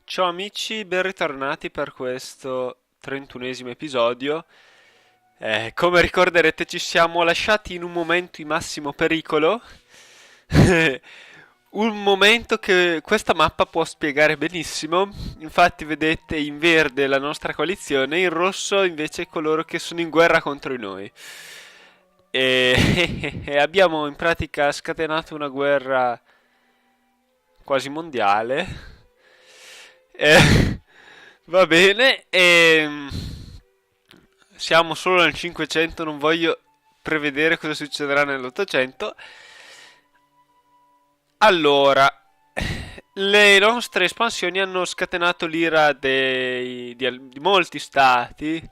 Ciao amici, ben ritornati per questo 31esimo episodio. Come ricorderete ci siamo lasciati in un momento di massimo pericolo, un momento che questa mappa può spiegare benissimo. Infatti vedete in verde la nostra coalizione, in rosso invece coloro che sono in guerra contro di noi. E abbiamo in pratica scatenato una guerra quasi mondiale. Va bene, siamo solo nel 500, non voglio prevedere cosa succederà nell'800. Allora, le nostre espansioni hanno scatenato l'ira di molti stati,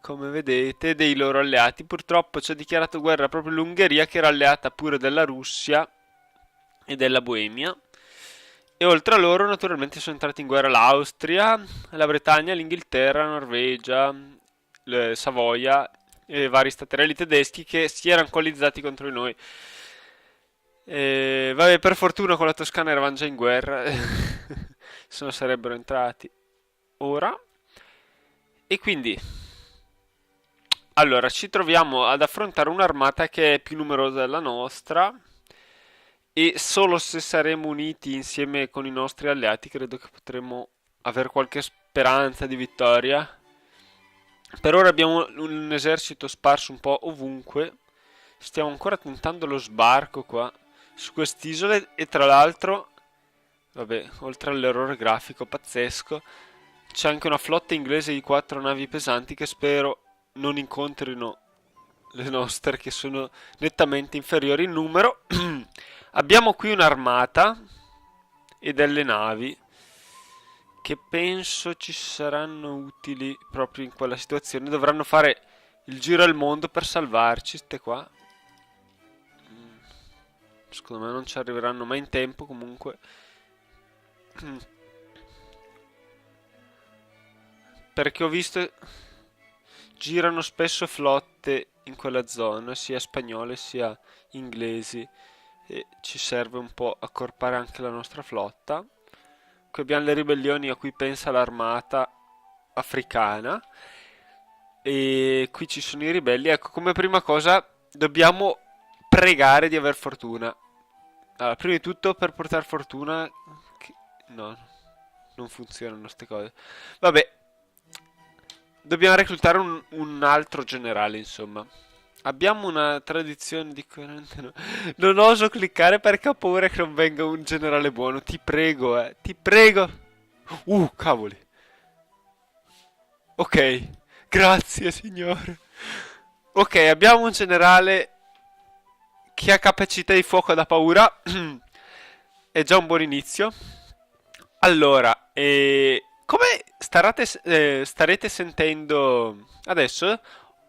come vedete, dei loro alleati. Purtroppo ci ha dichiarato guerra proprio l'Ungheria, che era alleata pure della Russia e della Boemia. E oltre a loro, naturalmente, sono entrati in guerra l'Austria, la Bretagna, l'Inghilterra, la Norvegia, Savoia e vari staterelli tedeschi che si erano coalizzati contro di noi. E, vabbè, per fortuna con la Toscana eravamo già in guerra, se no sarebbero entrati ora. E quindi, allora, ci troviamo ad affrontare un'armata che è più numerosa della nostra e solo se saremo uniti insieme con i nostri alleati credo che potremo avere qualche speranza di vittoria. Per ora abbiamo un esercito sparso un po' ovunque. Stiamo ancora tentando lo sbarco qua su quest'isola e tra l'altro, vabbè, oltre all'errore grafico pazzesco, c'è anche una flotta inglese di 4 navi pesanti che spero non incontrino le nostre che sono nettamente inferiori in numero. Abbiamo qui un'armata e delle navi che penso ci saranno utili proprio in quella situazione. Dovranno fare il giro al mondo per salvarci, ste qua. Secondo me non ci arriveranno mai in tempo comunque. Perché ho visto girano spesso flotte in quella zona, sia spagnole sia inglesi, e ci serve un po' accorpare anche la nostra flotta. Qui abbiamo le ribellioni a cui pensa l'armata africana e qui ci sono i ribelli. Ecco, come prima cosa dobbiamo pregare di aver fortuna. Allora, prima di tutto per portare fortuna... No, non funzionano queste cose. Vabbè, dobbiamo reclutare un altro generale, insomma. Abbiamo una tradizione di 40... Non oso cliccare perché ho paura che non venga un generale buono. Ti prego, ti prego. Cavoli. Ok, grazie, signore. Ok, abbiamo un generale che ha capacità di fuoco da paura. È già un buon inizio. Allora, come starete sentendo adesso?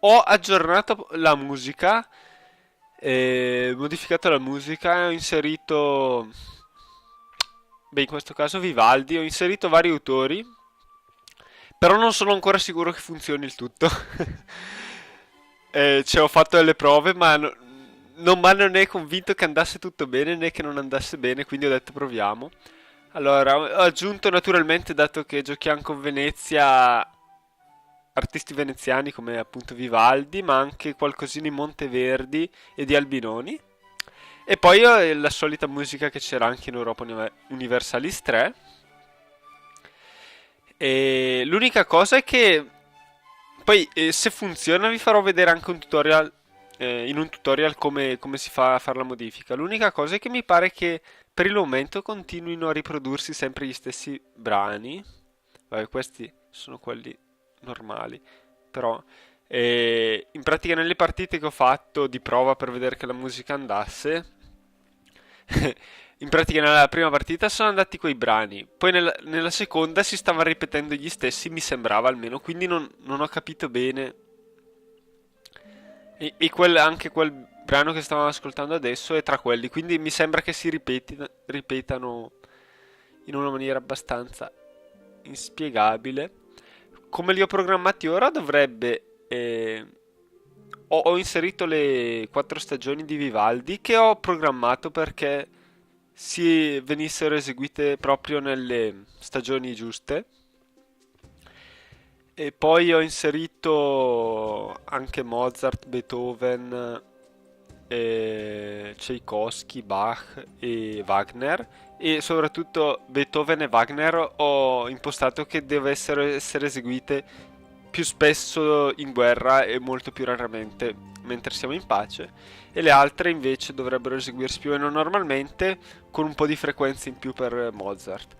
Ho aggiornato la musica, modificato la musica, ho inserito, beh, in questo caso Vivaldi, ho inserito vari autori, però non sono ancora sicuro che funzioni il tutto. Cioè, ho fatto delle prove, ma non mi hanno né convinto che andasse tutto bene né che non andasse bene, quindi ho detto proviamo. Allora, ho aggiunto naturalmente, dato che giochiamo con Venezia, artisti veneziani come appunto Vivaldi, ma anche qualcosina di Monteverdi e di Albinoni. E poi la solita musica che c'era anche in Europa Universalis 3. E l'unica cosa è che poi se funziona vi farò vedere anche un tutorial, in un tutorial come si fa a fare la modifica. L'unica cosa è che mi pare che per il momento continuino a riprodursi sempre gli stessi brani. Vabbè, questi sono quelli normali, però in pratica nelle partite che ho fatto di prova per vedere che la musica andasse, in pratica nella prima partita sono andati quei brani, poi nella seconda si stavano ripetendo gli stessi, mi sembrava almeno, quindi non ho capito bene. E anche quel brano che stavamo ascoltando adesso è tra quelli, quindi mi sembra che si ripetano in una maniera abbastanza inspiegabile. Come li ho programmati ora dovrebbe... ho inserito le 4 stagioni di Vivaldi che ho programmato perché si venissero eseguite proprio nelle stagioni giuste. E poi ho inserito anche Mozart, Beethoven, Tchaikovsky, Bach e Wagner. E soprattutto Beethoven e Wagner ho impostato che deve essere eseguite più spesso in guerra e molto più raramente mentre siamo in pace. E le altre invece dovrebbero eseguirsi più o meno normalmente, con un po' di frequenza in più per Mozart.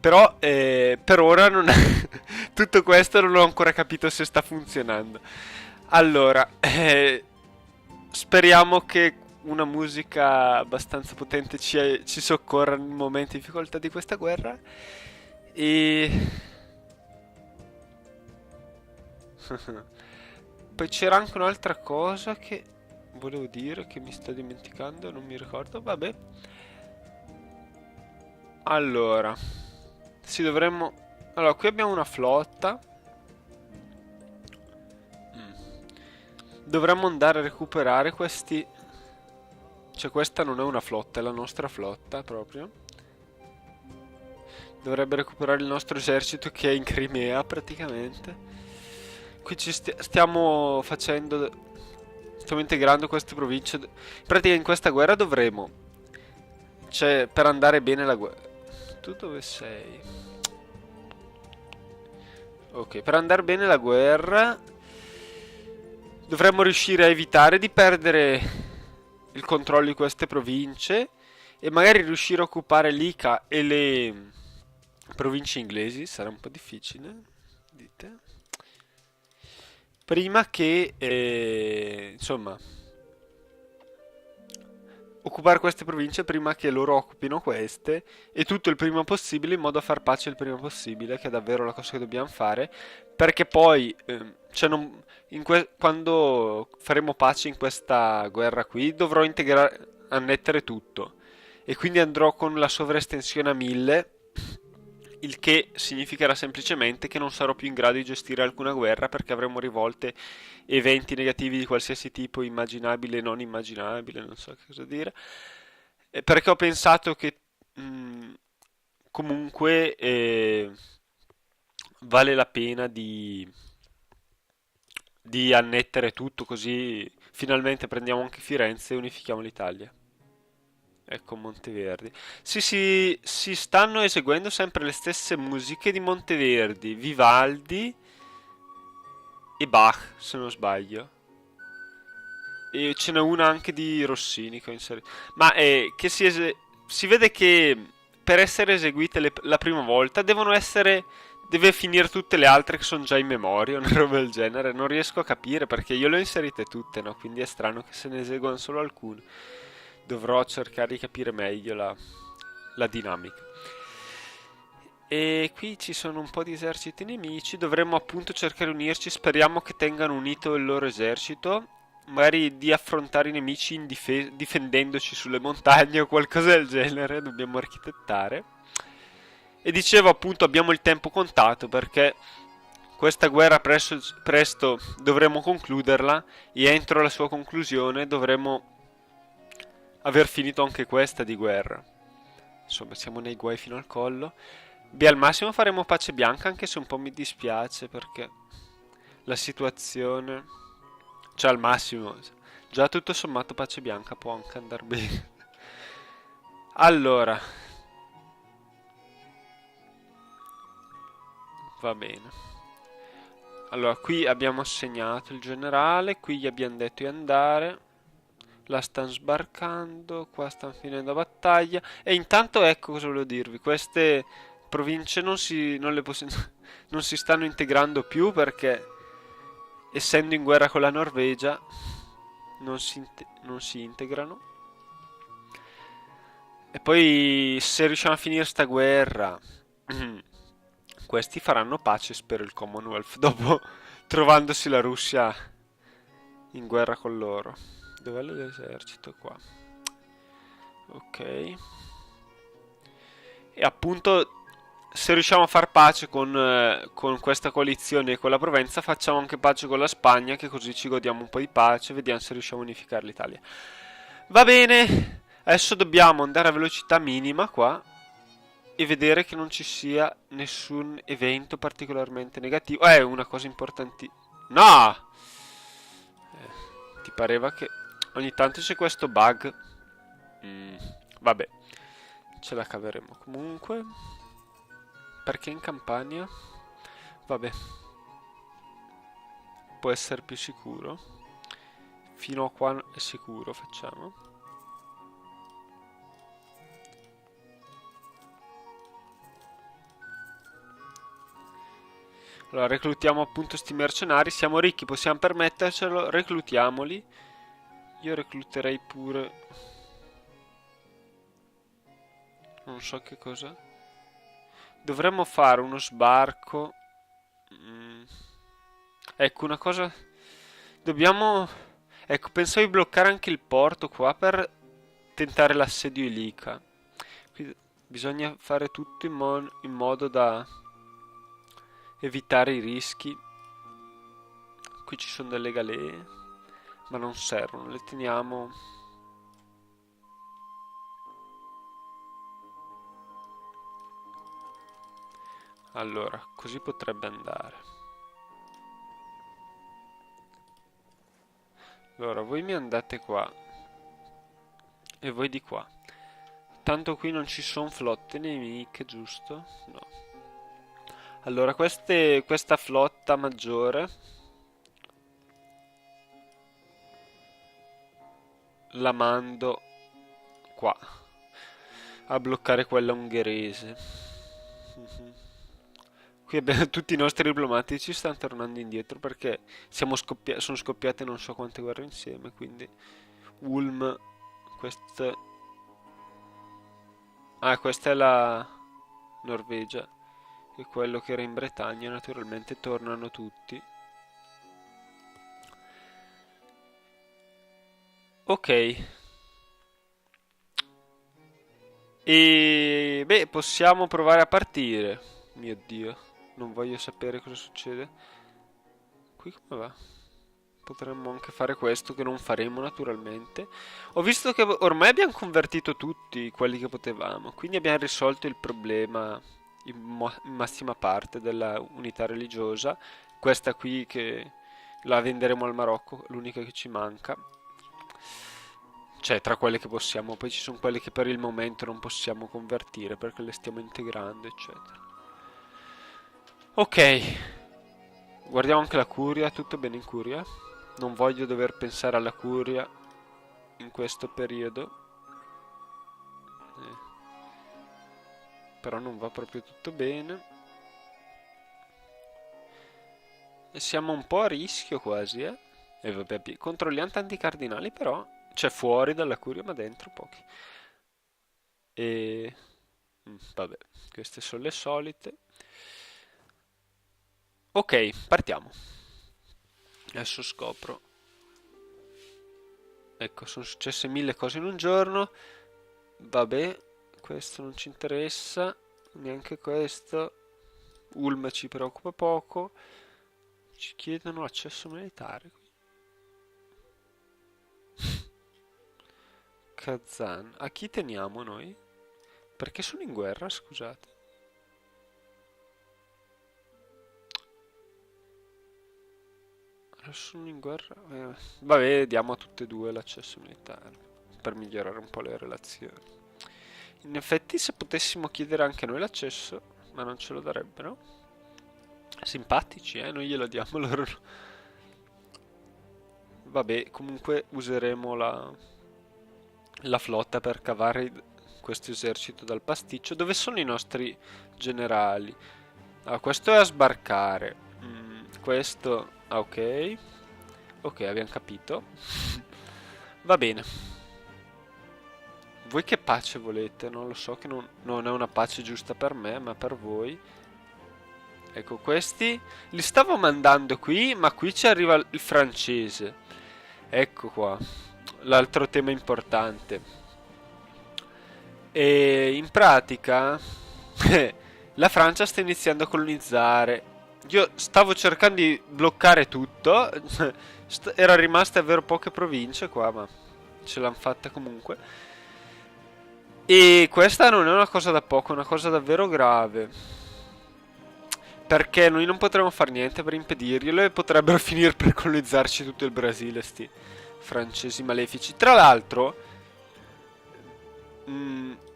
Però per ora non tutto questo non ho ancora capito se sta funzionando. Allora, speriamo che una musica abbastanza potente ci soccorra nei momenti di difficoltà di questa guerra. E poi c'era anche un'altra cosa che volevo dire che mi sto dimenticando, non mi ricordo. Vabbè. Allora, sì, dovremmo. Allora, qui abbiamo una flotta. Mm. Dovremmo andare a recuperare questi. Cioè, questa non è una flotta, è la nostra flotta proprio. Dovrebbe recuperare il nostro esercito che è in Crimea praticamente. Qui stiamo facendo. Stiamo integrando queste province. In pratica in questa guerra dovremo. Cioè, per andare bene la guerra. Tu dove sei? Ok, per andare bene la guerra dovremmo riuscire a evitare di perdere il controllo di queste province e magari riuscire a occupare l'Ica e le province inglesi. Sarà un po' difficile, dite? Prima che, insomma, occupare queste province prima che loro occupino queste e tutto il prima possibile in modo da far pace il prima possibile, che è davvero la cosa che dobbiamo fare, perché poi, cioè quando faremo pace in questa guerra qui, dovrò annettere tutto e quindi andrò con la sovraestensione a 1000, il che significherà semplicemente che non sarò più in grado di gestire alcuna guerra perché avremo rivolte, eventi negativi di qualsiasi tipo, immaginabile e non immaginabile, non so che cosa dire. Perché ho pensato che comunque vale la pena di annettere tutto così finalmente prendiamo anche Firenze e unifichiamo l'Italia. Ecco Monteverdi. Sì, sì, si stanno eseguendo sempre le stesse musiche di Monteverdi, Vivaldi e Bach, se non sbaglio. E ce n'è una anche di Rossini che ho inserito. Ma si vede che per essere eseguite la prima volta devono essere. Deve finire tutte le altre che sono già in memoria, una roba del genere. Non riesco a capire perché io le ho inserite tutte, no? Quindi è strano che se ne eseguano solo alcune. Dovrò cercare di capire meglio la dinamica. E qui ci sono un po' di eserciti nemici. Dovremmo appunto cercare di unirci. Speriamo che tengano unito il loro esercito. Magari di affrontare i nemici difendendoci sulle montagne o qualcosa del genere. Dobbiamo architettare. E dicevo appunto abbiamo il tempo contato perché questa guerra presto dovremo concluderla e entro la sua conclusione dovremo aver finito anche questa di guerra. Insomma, siamo nei guai fino al collo. Beh, al massimo faremo pace bianca, anche se un po' mi dispiace perché la situazione. Cioè, al massimo, già tutto sommato pace bianca può anche andare bene. Allora, va bene. Allora, qui abbiamo assegnato il generale, qui gli abbiamo detto di andare. La stanno sbarcando, qua stanno finendo la battaglia. E intanto ecco cosa volevo dirvi, queste province non si stanno integrando più perché essendo in guerra con la Norvegia non si integrano. E poi se riusciamo a finire sta guerra, questi faranno pace, spero, il Commonwealth, dopo trovandosi la Russia in guerra con loro. Dov'è l'esercito qua? Ok. E appunto, se riusciamo a far pace con questa coalizione e con la Provenza, facciamo anche pace con la Spagna, che così ci godiamo un po' di pace, vediamo se riusciamo a unificare l'Italia. Va bene, Adesso dobbiamo andare a velocità minima qua e vedere che non ci sia nessun evento particolarmente negativo. Una cosa importante. No! Ti pareva che ogni tanto c'è questo bug. Mm, vabbè, ce la caveremo comunque. Perché in campagna? Vabbè, può essere più sicuro. Fino a qua è sicuro, facciamo. Allora, reclutiamo appunto sti mercenari. Siamo ricchi, possiamo permettercelo. Reclutiamoli. Io recluterei pure... non so che cosa. Dovremmo fare uno sbarco. Ecco, una cosa... Dobbiamo... Ecco, pensavo di bloccare anche il porto qua per tentare l'assedio Ilica. Quindi bisogna fare tutto in modo da evitare i rischi. Qui ci sono delle galee, ma non servono, le teniamo. Allora, così potrebbe andare. Allora, voi mi andate qua e voi di qua. Tanto qui non ci sono flotte nemiche, giusto? No. Allora, questa flotta maggiore la mando qua a bloccare quella ungherese. Qui abbiamo tutti i nostri diplomatici stanno tornando indietro perché sono scoppiate non so quante guerre insieme, quindi Ulm, questa... Ah, questa è la Norvegia e quello che era in Bretagna, naturalmente tornano tutti. Ok. E beh, possiamo provare a partire. Mio Dio, non voglio sapere cosa succede. Qui come va? Potremmo anche fare questo che non faremo naturalmente. Ho visto che ormai abbiamo convertito tutti quelli che potevamo, quindi abbiamo risolto il problema in massima parte della unità religiosa. Questa qui che la venderemo al Marocco, l'unica che ci manca. Cioè, tra quelle che possiamo, poi ci sono quelle che per il momento non possiamo convertire perché le stiamo integrando, eccetera. Ok, guardiamo anche la curia, tutto bene in curia? Non voglio dover pensare alla curia in questo periodo. Eh, Però non va proprio tutto bene. E siamo un po' a rischio quasi, eh? E vabbè, controlliamo tanti cardinali però. Cioè fuori dalla curia ma dentro pochi. E... vabbè, queste sono le solite. Ok, partiamo. Adesso scopro. Ecco, sono successe mille cose in un giorno. Vabbè, questo non ci interessa. Neanche questo. Ulm ci preoccupa poco. Ci chiedono accesso militare. Kazan. A chi teniamo noi? Perché sono in guerra, scusate. Sono in guerra. Vabbè, diamo a tutte e due l'accesso militare per migliorare un po' le relazioni. In effetti, se potessimo chiedere anche noi l'accesso, ma non ce lo darebbero. Simpatici, noi glielo diamo loro. Vabbè, comunque useremo la flotta per cavare questo esercito dal pasticcio. Dove sono i nostri generali? Ah, questo è a sbarcare. Questo... ah, ok. Ok, abbiamo capito. Va bene. Voi che pace volete? Non lo so che non è una pace giusta per me, ma per voi. Ecco, questi li stavo mandando qui, ma qui ci arriva il francese. Ecco qua. L'altro tema importante. E in pratica la Francia sta iniziando a colonizzare. Io stavo cercando di bloccare tutto. Era rimaste davvero poche province qua, ma ce l'hanno fatta comunque. E questa non è una cosa da poco, è una cosa davvero grave. Perché noi non potremo fare niente per impedirglielo e potrebbero finire per colonizzarci tutto il Brasile, sti francesi malefici. Tra l'altro,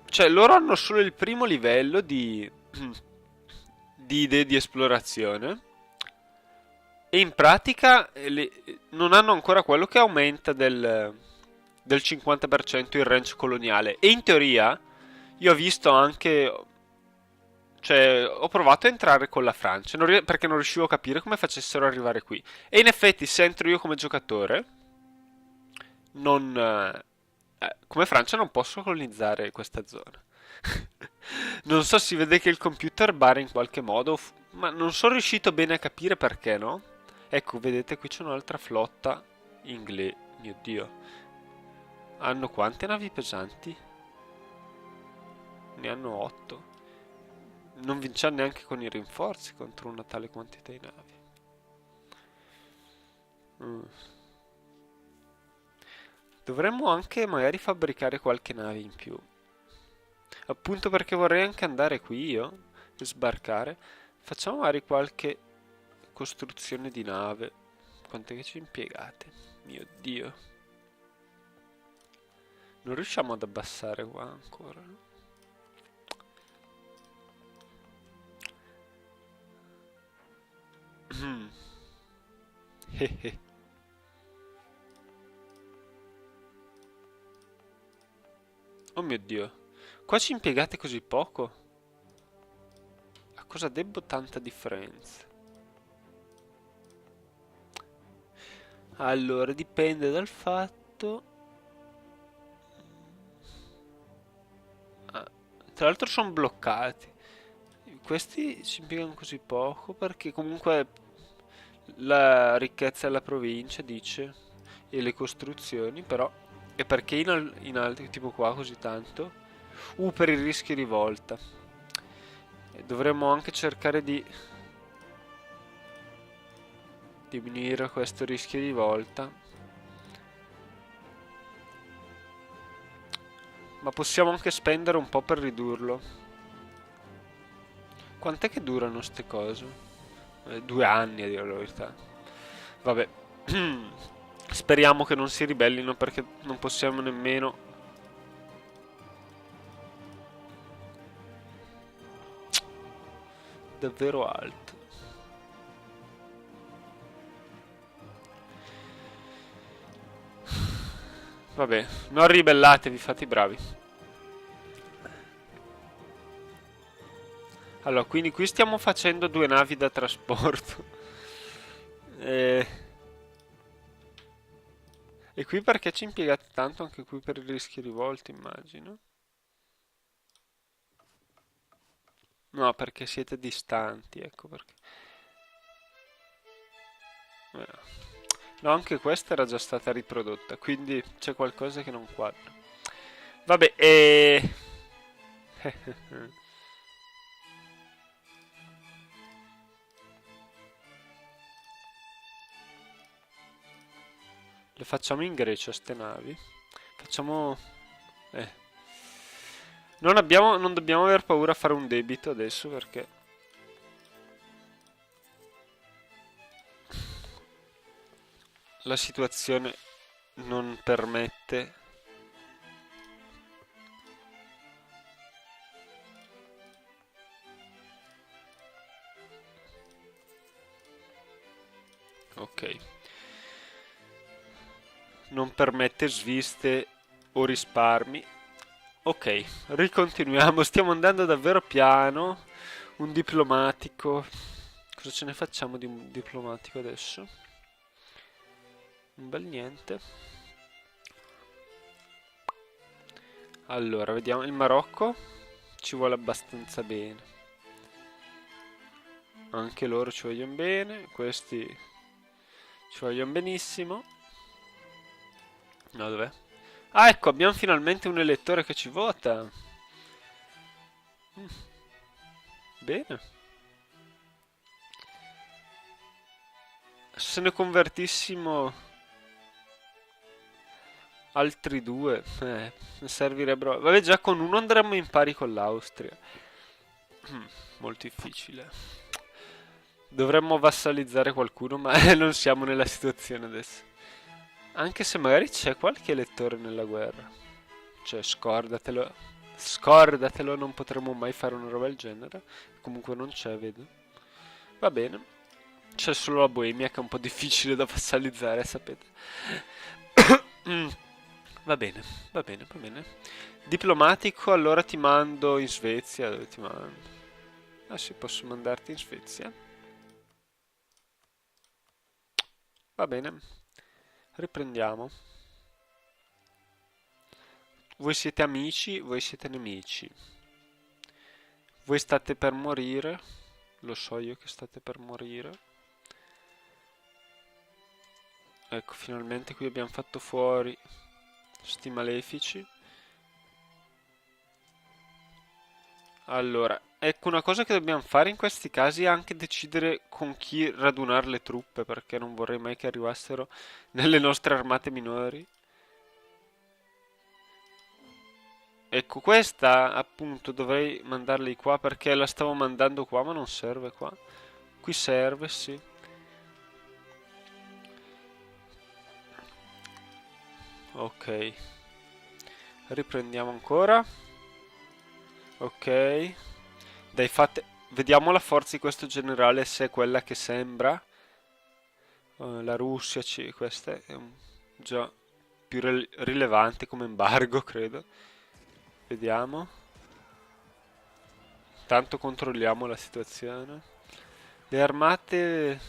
cioè loro hanno solo il primo livello di idee di esplorazione e in pratica non hanno ancora quello che aumenta del 50% il range coloniale. E in teoria io ho visto anche, cioè ho provato a entrare con la Francia perché non riuscivo a capire come facessero ad arrivare qui. E in effetti se entro io come giocatore, non, come Francia non posso colonizzare questa zona. Non so, si vede che il computer bara in qualche modo, ma non sono riuscito bene a capire perché, no? Ecco, vedete, qui c'è un'altra flotta inglese. Mio Dio. Hanno quante navi pesanti? Ne hanno 8. Non vinciamo neanche con i rinforzi contro una tale quantità di navi. Mm. Dovremmo anche magari fabbricare qualche nave in più. Appunto perché vorrei anche andare qui io e sbarcare. Facciamo magari qualche costruzione di nave. Quante che ci impiegate? Mio Dio. Non riusciamo ad abbassare qua ancora, no? Oh mio Dio. Qua ci impiegate così poco? A cosa debbo tanta differenza? Allora, dipende dal fatto... Ah, tra l'altro sono bloccati. Questi ci impiegano così poco perché comunque la ricchezza della provincia dice e le costruzioni però e perché in altri tipo qua così tanto per il rischio di rivolta. E dovremmo anche cercare di diminuire questo rischio di volta, ma possiamo anche spendere un po' per ridurlo. Quant'è che durano ste cose? 2 anni a dire la verità. Vabbè. Speriamo che non si ribellino perché non possiamo nemmeno... Davvero alto. Vabbè, non ribellatevi, fate i bravi. Allora, quindi qui stiamo facendo 2 navi da trasporto. E, e qui perché ci impiegate tanto anche qui per i rischi rivolti, immagino. No, perché siete distanti, ecco perché. Eh. No, anche questa era già stata riprodotta, quindi c'è qualcosa che non quadra. Vabbè, le facciamo in Grecia ste navi? Facciamo... Eh. Non dobbiamo aver paura a fare un debito adesso perché... La situazione non permette. Ok. Non permette sviste o risparmi. Ok, ricontinuiamo. Stiamo andando davvero piano. Un diplomatico. Cosa ce ne facciamo di un diplomatico adesso? Un bel niente. Allora, vediamo. Il Marocco ci vuole abbastanza bene. Anche loro ci vogliono bene. Questi ci vogliono benissimo. No, dov'è? Ah, ecco, abbiamo finalmente un elettore che ci vota. Mm, bene. Se ne convertissimo... Altri due, ne servirebbero. Vabbè, già con uno andremmo in pari con l'Austria. Molto difficile. Dovremmo vassalizzare qualcuno, ma non siamo nella situazione adesso. Anche se magari c'è qualche elettore nella guerra. Cioè, scordatelo. Scordatelo, non potremo mai fare una roba del genere. Comunque non c'è, vedo. Va bene. C'è solo la Boemia che è un po' difficile da vassalizzare, sapete. Mm, va bene, va bene, va bene. Diplomatico, allora ti mando in Svezia. Dove ti mando? Ah sì, posso mandarti in Svezia. Va bene. Riprendiamo. Voi siete amici, voi siete nemici. Voi state per morire. Lo so io che state per morire. Ecco, finalmente qui abbiamo fatto fuori sti malefici. Allora, ecco una cosa che dobbiamo fare in questi casi è anche decidere con chi radunare le truppe, perché non vorrei mai che arrivassero nelle nostre armate minori. Ecco, questa appunto dovrei mandarli qua perché la stavo mandando qua, ma non serve qua. Qui serve, sì. Ok, riprendiamo ancora. Ok. Dai, fate... Vediamo la forza di questo generale se è quella che sembra. La Russia, questa è già più rilevante come embargo, credo. Vediamo. Tanto controlliamo la situazione. Le armate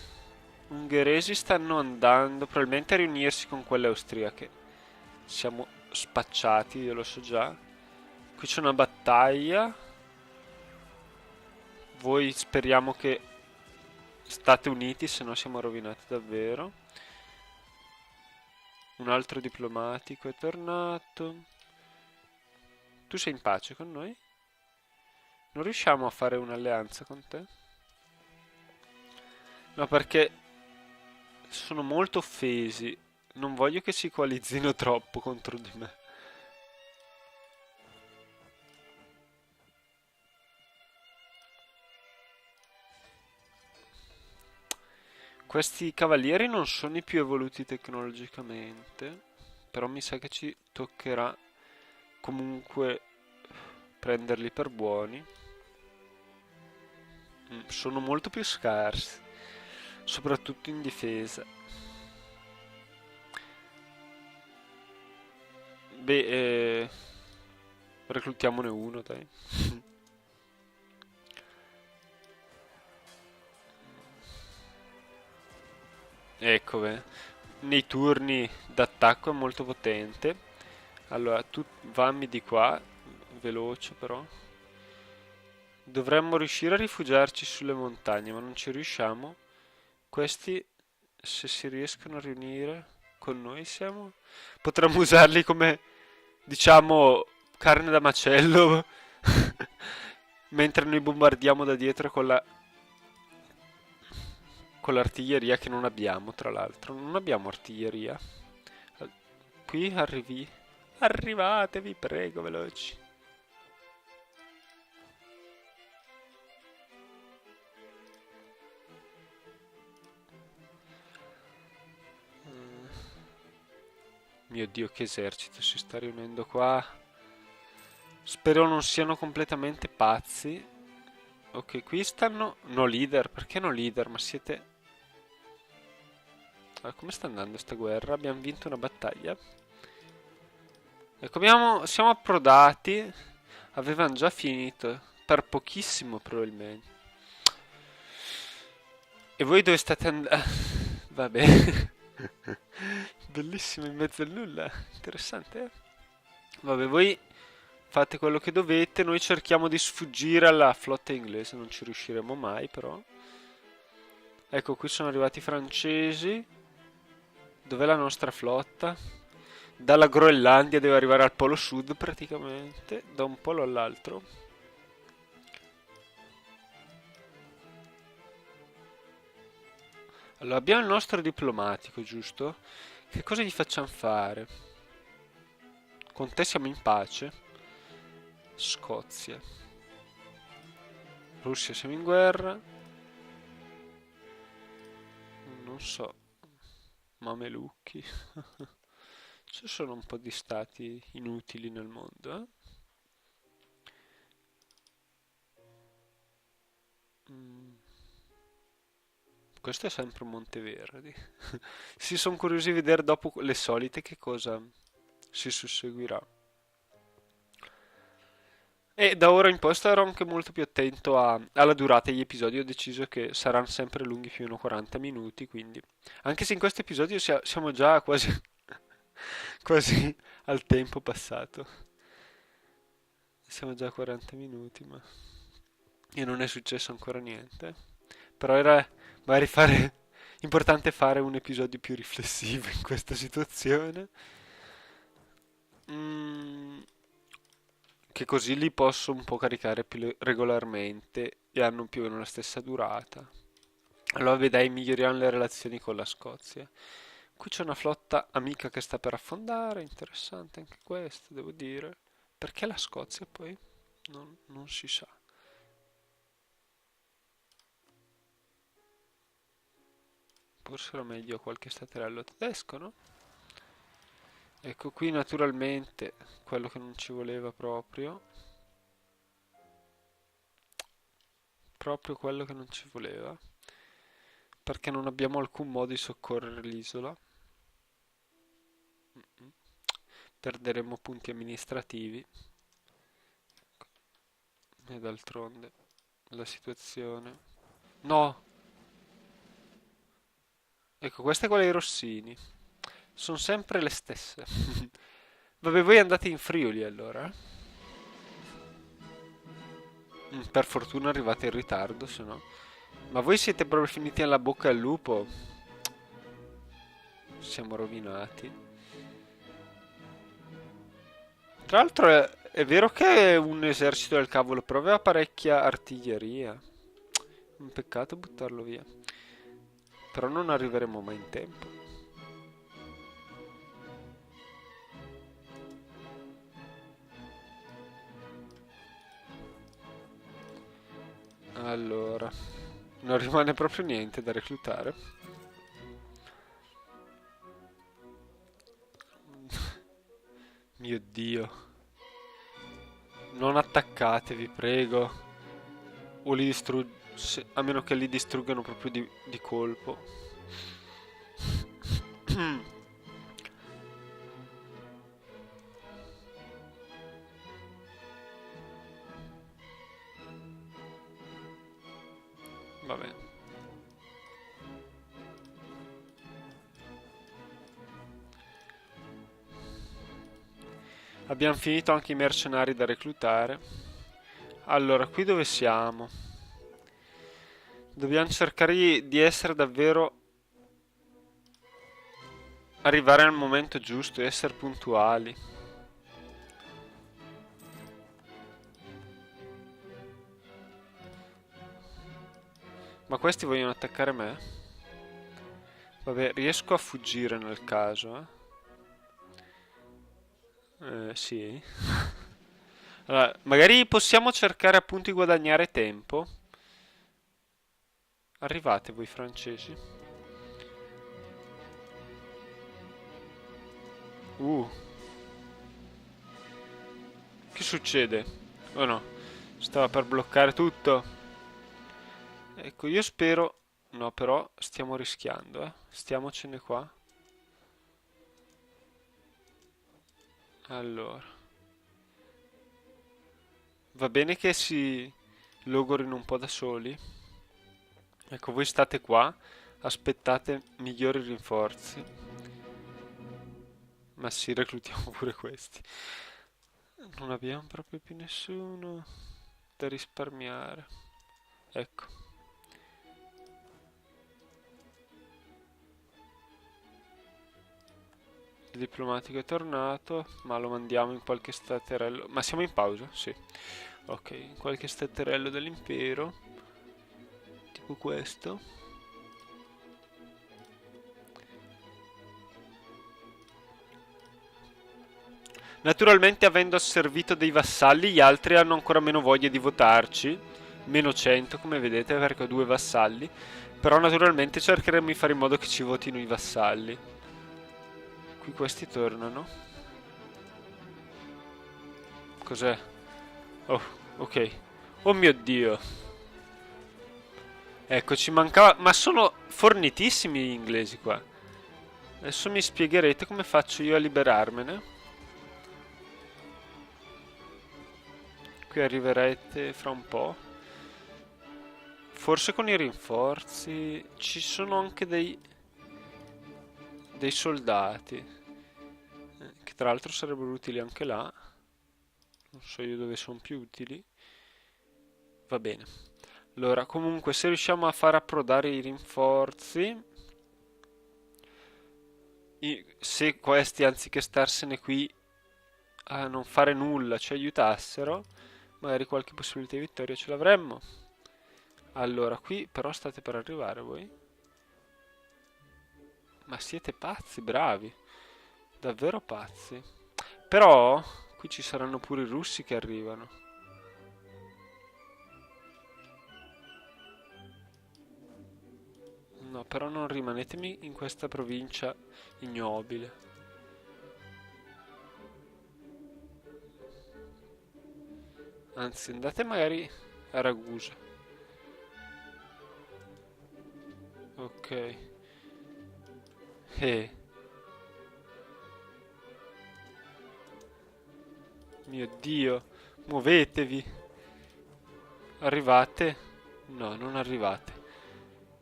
ungheresi stanno andando probabilmente a riunirsi con quelle austriache. Siamo spacciati, io lo so già. Qui c'è una battaglia. Voi speriamo che state uniti, se no siamo rovinati davvero. Un altro diplomatico è tornato. Tu sei in pace con noi? Non riusciamo a fare un'alleanza con te? No, perché sono molto offesi. Non voglio che si coalizzino troppo contro di me. Questi cavalieri non sono i più evoluti tecnologicamente, però mi sa che ci toccherà comunque prenderli per buoni. Sono molto più scarsi, soprattutto in difesa. Beh, reclutiamone uno, dai. Ecco, beh. Nei turni d'attacco è molto potente. Allora, tu vammi di qua, veloce però. Dovremmo riuscire a rifugiarci sulle montagne, ma non ci riusciamo. Questi, se si riescono a riunire con noi, siamo... Potremmo usarli come, diciamo, carne da macello, mentre noi bombardiamo da dietro con l'artiglieria che non abbiamo, tra l'altro. Non abbiamo artiglieria. Qui arrivi. Arrivate, vi prego, veloci. Mio Dio, che esercito si sta riunendo qua. Spero non siano completamente pazzi. Ok, qui stanno... No leader, perché no leader? Ma siete... come sta andando sta guerra? Abbiamo vinto una battaglia. Ecco, siamo approdati. Avevano già finito. Per pochissimo, probabilmente. E voi dove state andando? Vabbè. Bellissimo in mezzo al nulla. Interessante, eh? Vabbè, voi fate quello che dovete. Noi cerchiamo di sfuggire alla flotta inglese. Non ci riusciremo mai, però. Ecco, qui sono arrivati i francesi. Dov'è la nostra flotta? Dalla Groenlandia deve arrivare al polo sud praticamente, da un polo all'altro. Allora, abbiamo il nostro diplomatico, giusto? Che cosa gli facciamo fare? Con te siamo in pace. Scozia. Russia siamo in guerra. Non so. Mamelucchi. Ci sono un po' di stati inutili nel mondo, eh? Mm. Questo è sempre Monteverdi. Si sono curiosi di vedere dopo le solite che cosa si susseguirà. E da ora in poi starò anche molto più attento alla durata degli episodi. Ho deciso che saranno sempre lunghi più o meno 40 minuti, quindi... Anche se in questo episodio siamo già quasi, quasi al tempo passato. Siamo già a 40 minuti, ma... E non è successo ancora niente. Però era magari importante fare un episodio più riflessivo in questa situazione. Mm, che così li posso un po' caricare più regolarmente e hanno più o meno la stessa durata. Allora vedrai, miglioriamo le relazioni con la Scozia. Qui c'è una flotta amica che sta per affondare, interessante anche questo, devo dire. Perché la Scozia poi? Non si sa. Forse era meglio qualche staterello tedesco, no? Ecco qui naturalmente quello che non ci voleva proprio. Proprio quello che non ci voleva. Perché non abbiamo alcun modo di soccorrere l'isola. Mm-mm. Perderemo punti amministrativi. E d'altronde la situazione... No! Ecco, queste quelle dei Rossini. Sono sempre le stesse. Vabbè, voi andate in Friuli allora, eh? Per fortuna arrivate in ritardo, se no. Ma voi siete proprio finiti nella bocca al lupo? Siamo rovinati. Tra l'altro è vero che è un esercito del cavolo, però aveva parecchia artiglieria. Un peccato buttarlo via. Però non arriveremo mai in tempo. Allora, non rimane proprio niente da reclutare. Mio Dio. Non attaccate, vi prego. O li distruggo. A meno che li distruggano proprio di colpo. Vabbè. Abbiamo finito anche i mercenari da reclutare. Allora, qui dove siamo? Dobbiamo cercare di essere davvero... Arrivare al momento giusto e essere puntuali. Ma questi vogliono attaccare me? Vabbè, riesco a fuggire nel caso, eh? Sì. Allora, magari possiamo cercare appunto di guadagnare tempo. Arrivate voi francesi. Uh, che succede? Oh no, stava per bloccare tutto. Ecco, io spero... No, però stiamo rischiando, eh. Stiamocene qua. Allora. Va bene che si logorino un po' da soli. Ecco, voi state qua, aspettate migliori rinforzi. Ma sì, reclutiamo pure questi. Non abbiamo proprio più nessuno da risparmiare. Ecco. Il diplomatico è tornato, ma lo mandiamo in qualche staterello. Ma siamo in pausa? Sì. Ok, in qualche staterello dell'impero. Tipo questo. Naturalmente, avendo asservito dei vassalli, gli altri hanno ancora meno voglia di votarci. Meno 100, come vedete, perché ho due vassalli. Però naturalmente cercheremo di fare in modo che ci votino i vassalli. Qui questi tornano. Cos'è? Oh, ok. Oh mio Dio. Ecco, ci mancava... Ma sono fornitissimi gli inglesi qua. Adesso mi spiegherete come faccio io a liberarmene. Qui arriverete fra un po'. Forse con i rinforzi. Ci sono anche dei soldati. Che tra l'altro sarebbero utili anche là. Non so io dove sono più utili. Va bene. Allora, comunque, se riusciamo a far approdare i rinforzi, se questi, anziché starsene qui a non fare nulla, ci aiutassero, magari qualche possibilità di vittoria ce l'avremmo. Allora, qui però state per arrivare voi. Ma siete pazzi, bravi. Davvero pazzi. Però, qui ci saranno pure i russi che arrivano. No, però non rimanetemi in questa provincia ignobile. Anzi, andate magari a Ragusa. Ok. Eh, mio Dio. Muovetevi. Arrivate? No, non arrivate.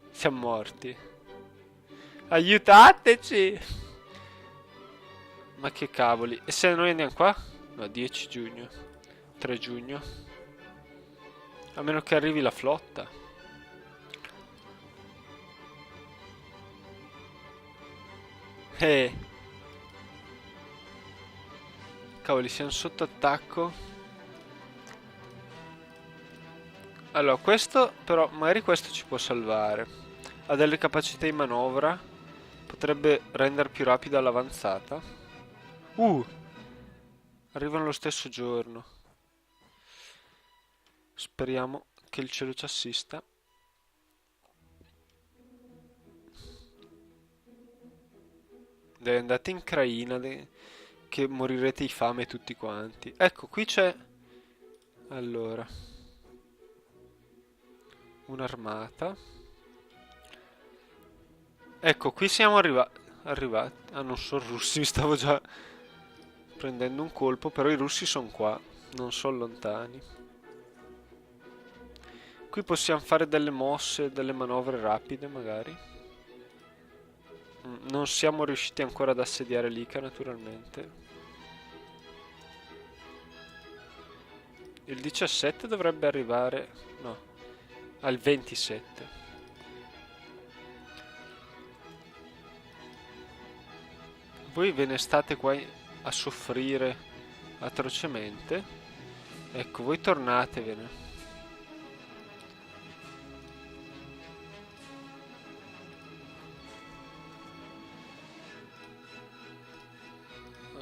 Siamo morti. Aiutateci! Ma che cavoli. E se noi andiamo qua? No, 10 giugno. 3 giugno. A meno che arrivi la flotta. Eh. Cavoli, siamo sotto attacco. Allora, questo però, magari questo ci può salvare. Ha delle capacità di manovra. Potrebbe rendere più rapida l'avanzata. Uh! Arrivano lo stesso giorno. Speriamo che il cielo ci assista. Andate in Craina, che morirete di fame tutti quanti. Ecco, qui c'è... Allora, un'armata. Ecco, qui siamo arrivati. Ah, non sono russi, mi stavo già prendendo un colpo, però i russi sono qua, non sono lontani. Qui possiamo fare delle mosse, delle manovre rapide, magari. Non siamo riusciti ancora ad assediare l'Ica, naturalmente. Il 17 dovrebbe arrivare... No, al 27. Voi ve ne state qua a soffrire atrocemente. Ecco, voi tornatevene.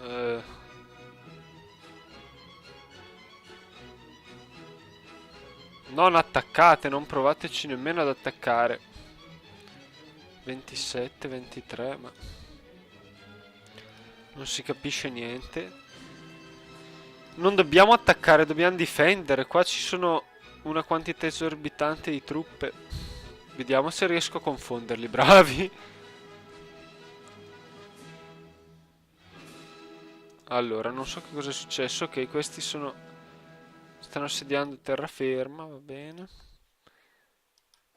Eh, non attaccate, non provateci nemmeno ad attaccare. 27, 23, ma non si capisce niente. Non dobbiamo attaccare, dobbiamo difendere. Qua ci sono una quantità esorbitante di truppe. Vediamo se riesco a confonderli, bravi. Allora, non so che cosa è successo. Ok, questi stanno assediando terraferma, va bene.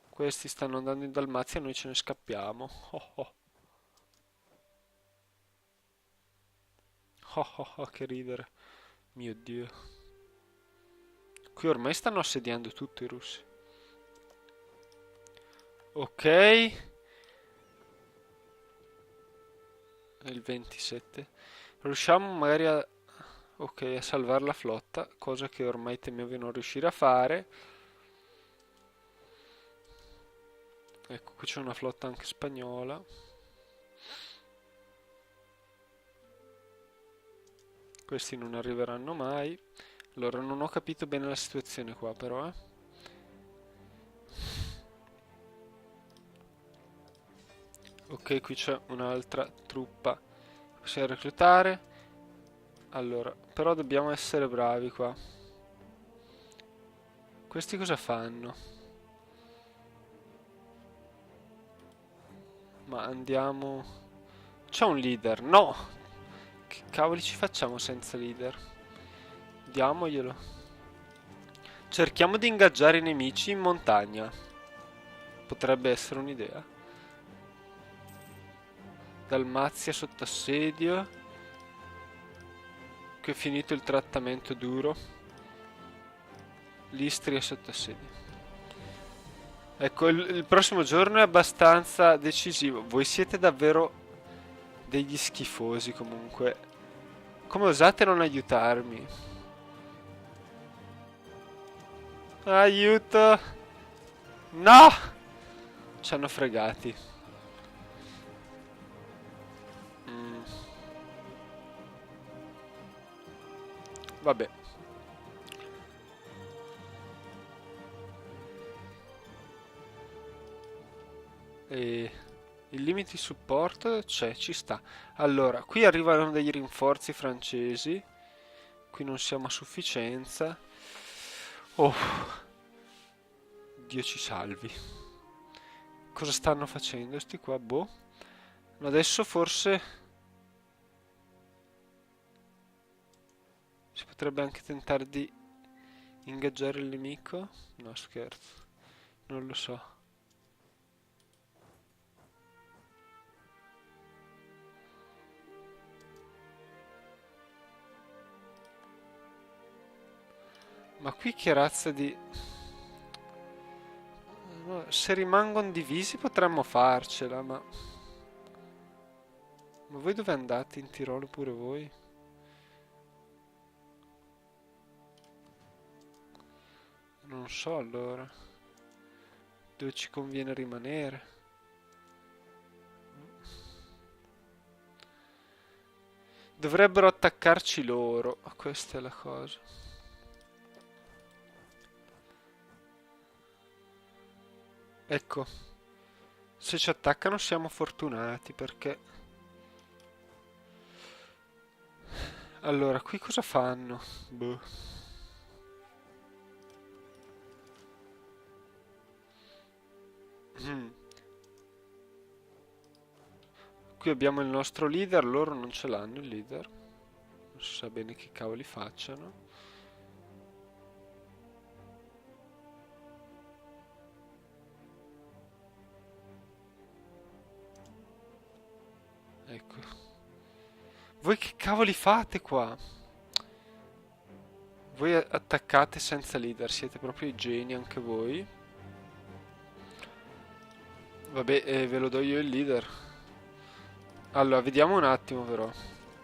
Questi stanno andando in Dalmazia e noi ce ne scappiamo. Oh oh. Oh oh oh, che ridere. Mio Dio. Qui ormai stanno assediando tutto i russi. Ok. Il 27. Riusciamo magari a... Ok, a salvare la flotta, cosa che ormai temevo di non riuscire a fare. Ecco, qui c'è una flotta anche spagnola. Questi non arriveranno mai. Allora, non ho capito bene la situazione qua, però, eh. Ok, qui c'è un'altra truppa che possiamo reclutare. Allora, però dobbiamo essere bravi qua. Questi cosa fanno? Ma andiamo... C'è un leader? No! Che cavoli ci facciamo senza leader? Diamoglielo. Cerchiamo di ingaggiare i nemici in montagna. Potrebbe essere un'idea. Dalmazia sotto assedio. Qui è finito il trattamento duro. L'Istria sotto assedio. Ecco, il prossimo giorno è abbastanza decisivo. Voi siete davvero degli schifosi comunque. Come osate non aiutarmi? Aiuto! No! Ci hanno fregati. Mm, vabbè. E il limite di supporto c'è, ci sta. Allora, qui arrivano dei rinforzi francesi. Qui non siamo a sufficienza. Oh, Dio ci salvi. Cosa stanno facendo sti qua? Boh. Adesso forse si potrebbe anche tentare di ingaggiare il nemico. No, scherzo. Non lo so. Ma qui che razza di... Se rimangono divisi potremmo farcela, ma... Ma voi dove andate? In Tirolo pure voi? Non so allora. Dove ci conviene rimanere? Dovrebbero attaccarci loro. Questa è la cosa. Ecco. Se ci attaccano siamo fortunati perché... Allora, qui cosa fanno? Boh. Mm. Qui abbiamo il nostro leader, loro non ce l'hanno il leader. Non si sa bene che cavoli facciano. Ecco. Voi che cavoli fate qua? Voi attaccate senza leader, siete proprio i geni anche voi. Vabbè, ve lo do io il leader. Allora, vediamo un attimo però.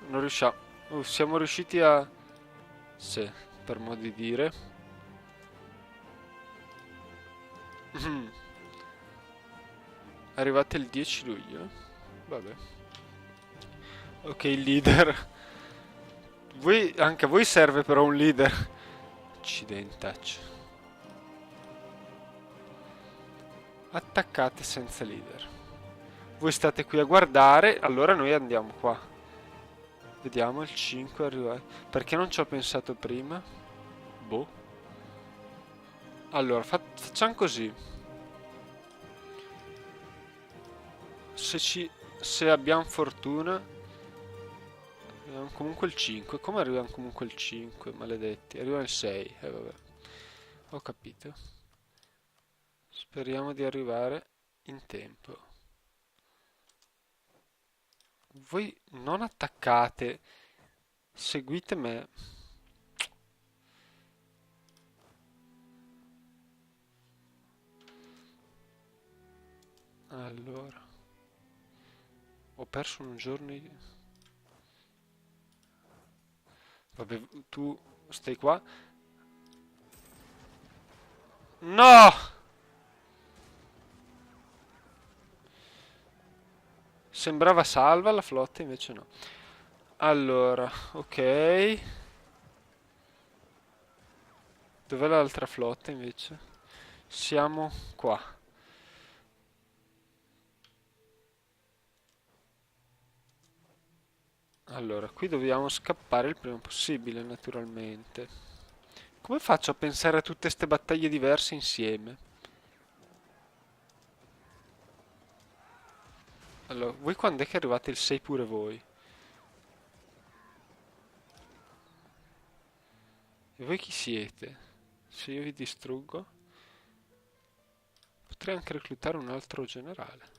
Non riusciamo. Siamo riusciti a... Sì, per modo di dire. Arrivate il 10 luglio. Vabbè. Ok, il leader. Anche a voi serve però un leader. Accidentacci. Attaccate senza leader. Voi state qui a guardare, allora noi andiamo qua. Vediamo il 5 arriva. Perché non ci ho pensato prima? Boh. Allora, facciamo così. Se abbiamo fortuna, arriviamo comunque il 5. Come arriviamo comunque il 5? Maledetti. Arriva il 6. Vabbè. Ho capito. Speriamo di arrivare in tempo. Voi non attaccate. Seguite me. Allora. Ho perso un giorno. Vabbè, tu stai qua. No! Sembrava salva la flotta, invece no. Allora, ok. Dov'è l'altra flotta invece? Siamo qua. Allora, qui dobbiamo scappare il prima possibile, naturalmente. Come faccio a pensare a tutte queste battaglie diverse insieme? Allora, voi quando è che arrivate il 6 pure voi? E voi chi siete? Se io vi distruggo, potrei anche reclutare un altro generale.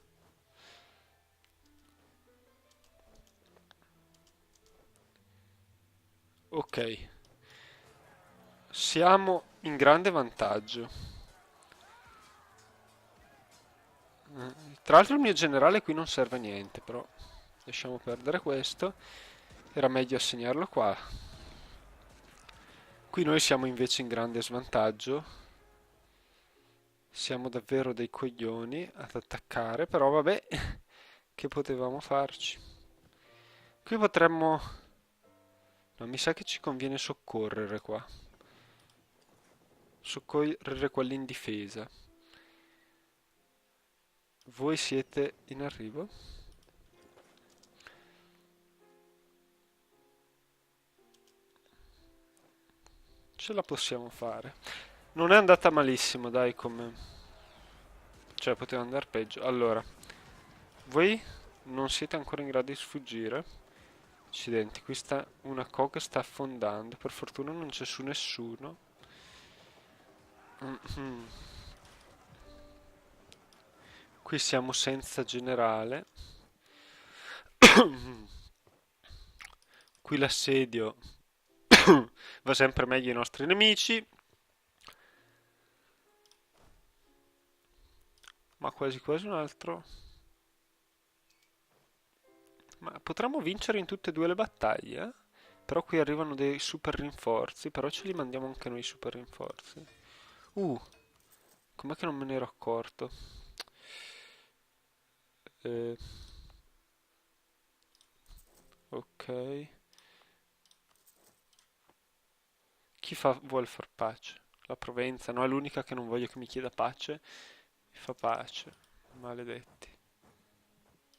Ok, siamo in grande vantaggio. Tra l'altro il mio generale qui non serve a niente, però lasciamo perdere questo. Era meglio assegnarlo qua. Qui noi siamo invece in grande svantaggio. Siamo davvero dei coglioni ad attaccare, però vabbè, che potevamo farci? Qui potremmo... No, mi sa che ci conviene soccorrere qua. Soccorrere quelli in difesa. Voi siete in arrivo? Ce la possiamo fare. Non è andata malissimo, dai, come... Cioè, poteva andare peggio. Allora, voi non siete ancora in grado di sfuggire? Accidenti, qui sta una co che sta affondando. Per fortuna non c'è su nessuno. Mhm. Qui siamo senza generale. Qui l'assedio va sempre meglio ai nostri nemici. Ma quasi quasi un altro. Ma potremmo vincere in tutte e due le battaglie, eh? Però qui arrivano dei super rinforzi, però ce li mandiamo anche noi i super rinforzi. Uh, com'è che non me ne ero accorto? Eh, ok. Vuole far pace? La Provenza, no, è l'unica che non voglio che mi chieda pace. Mi fa pace. Maledetti.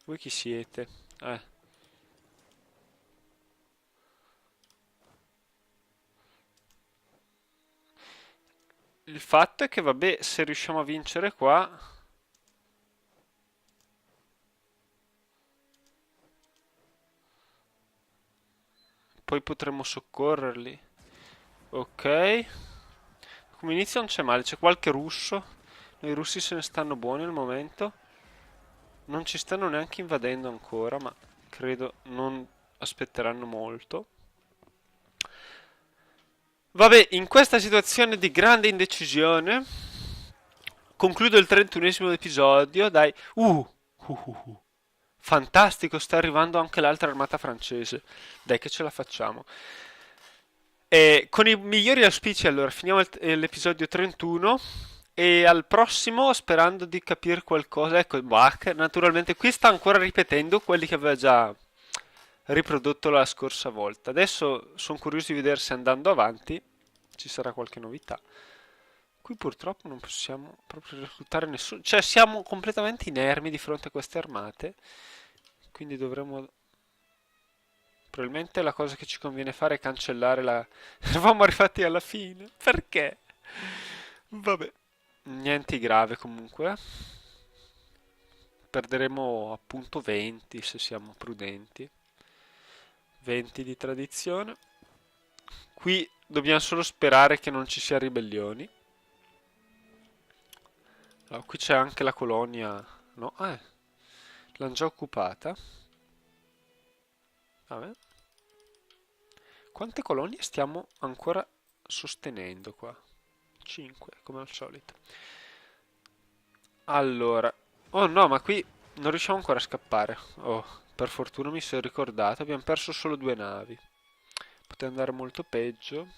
Voi chi siete? Eh. Il fatto è che, vabbè, se riusciamo a vincere qua, poi potremmo soccorrerli. Ok. Come inizio non c'è male, c'è qualche russo. I russi se ne stanno buoni al momento. Non ci stanno neanche invadendo ancora, ma credo non aspetteranno molto. Vabbè, in questa situazione di grande indecisione, concludo il 31esimo episodio. Dai, fantastico, sta arrivando anche l'altra armata francese. Dai, che ce la facciamo. E con i migliori auspici, allora, finiamo l'episodio 31 e al prossimo sperando di capire qualcosa. Ecco, Bach, naturalmente qui sta ancora ripetendo quelli che aveva già riprodotto la scorsa volta. Adesso sono curioso di vedere se andando avanti ci sarà qualche novità. Qui purtroppo non possiamo proprio reclutare nessuno, cioè siamo completamente inermi di fronte a queste armate, quindi dovremmo... Probabilmente la cosa che ci conviene fare è cancellare la... Eravamo arrivati alla fine, perché? Vabbè, niente di grave comunque. Perderemo appunto 20 se siamo prudenti. 20 di tradizione. Qui dobbiamo solo sperare che non ci sia ribellioni. Allora, qui c'è anche la colonia. No, l'hanno già occupata. Vabbè. Quante colonie stiamo ancora sostenendo qua? 5, come al solito. Allora. Oh no, ma qui non riusciamo ancora a scappare. Oh, per fortuna mi sono ricordato. Abbiamo perso solo 2 navi. Poteva andare molto peggio.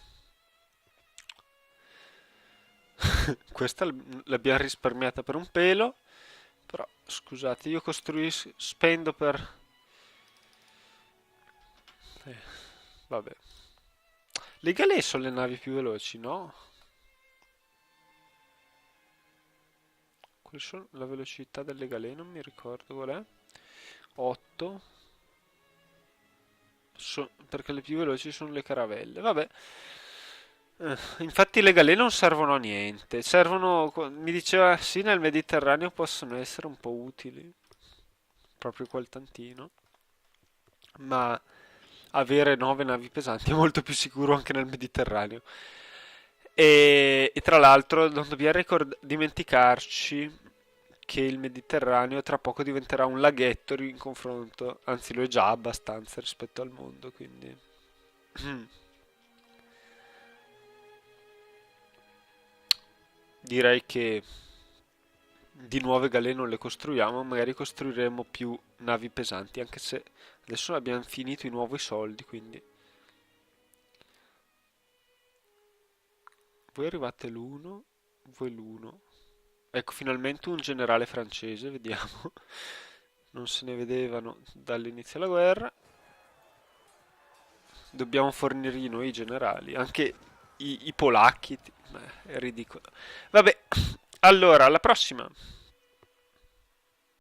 Questa l'abbiamo risparmiata per un pelo. Però, scusate, io costruisco, spendo Eh, vabbè. Le galee sono le navi più veloci, no? Quali sono la velocità delle galee? Non mi ricordo qual è. 8. Perché le più veloci sono le caravelle. Vabbè. Infatti le galee non servono a niente. Servono, mi diceva, sì, nel Mediterraneo possono essere un po' utili. Proprio quel tantino. Ma avere 9 navi pesanti è molto più sicuro anche nel Mediterraneo. E tra l'altro non dobbiamo dimenticarci che il Mediterraneo tra poco diventerà un laghetto in confronto, anzi lo è già abbastanza rispetto al mondo, quindi direi che di nuove galee non le costruiamo, magari costruiremo più navi pesanti, anche se adesso abbiamo finito i nuovi soldi, quindi voi arrivate l'1, voi l'1. Ecco, finalmente un generale francese, vediamo. Non se ne vedevano dall'inizio della guerra. Dobbiamo fornirgli noi i generali, anche i polacchi. Beh, è ridicolo. Vabbè, allora, alla prossima.